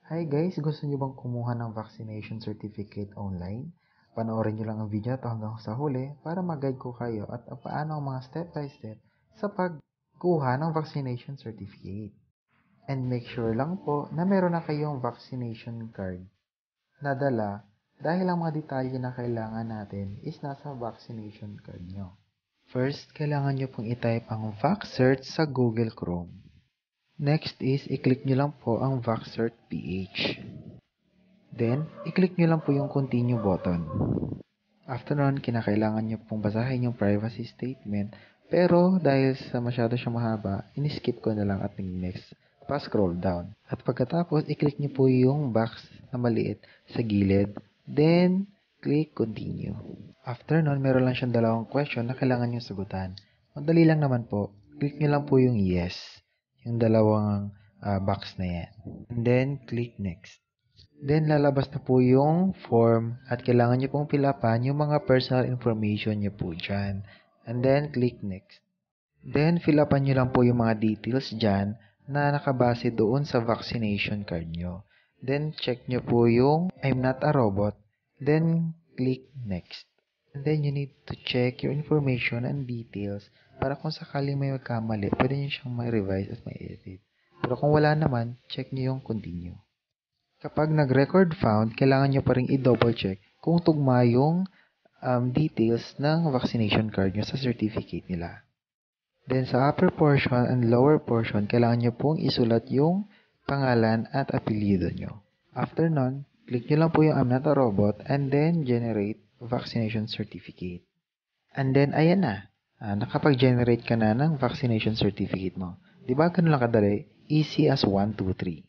Hi guys, gusto niyo bang kumuha ng vaccination certificate online? Panoorin niyo lang ang video to hanggang sa huli para mag-guide ko kayo at paano ang mga step by step sa pagkuha ng vaccination certificate. And make sure lang po na meron na kayong vaccination card na dala dahil ang mga detalye na kailangan natin is nasa vaccination card nyo. First, kailangan nyo pong i-type ang VaxCert sa Google Chrome. Next is, i-click nyo lang po ang VaxCert PH. Then, i-click nyo lang po yung continue button. After nun, kinakailangan nyo pong basahin yung privacy statement. Pero dahil sa masyado siyang mahaba, in-skip ko na lang at next. Pa-scroll down. At pagkatapos, i-click nyo po yung box na maliit sa gilid. Then, click continue. After nun, meron lang siyang dalawang question na kailangan nyo sagutan. Madali lang naman po. Click nyo lang po yung yes. Yung dalawang box na yan. And then, click next. Then, lalabas na po yung form at kailangan nyo pong fill-upan yung mga personal information nyo po dyan. And then, click next. Then, fill-upan nyo lang po yung mga details dyan na nakabase doon sa vaccination card nyo. Then, check nyo po yung I'm not a robot. Then, click next. And then, you need to check your information and details para kung sakaling may magkamali, pwede nyo siyang may-revise at may-edit. Pero kung wala naman, check nyo yung continue. Kapag nag-record found, kailangan nyo pa rin i-double check kung tugma yung details ng vaccination card nyo sa certificate nila. Then sa upper portion and lower portion, kailangan nyo pong isulat yung pangalan at apelyido nyo. After nun, click nyo lang po yung I'm not a robot and then generate vaccination certificate. And then, ayan na. Nakapag-generate ka na ng vaccination certificate mo. Diba ganun lang kadali? Easy as 1, 2, 3.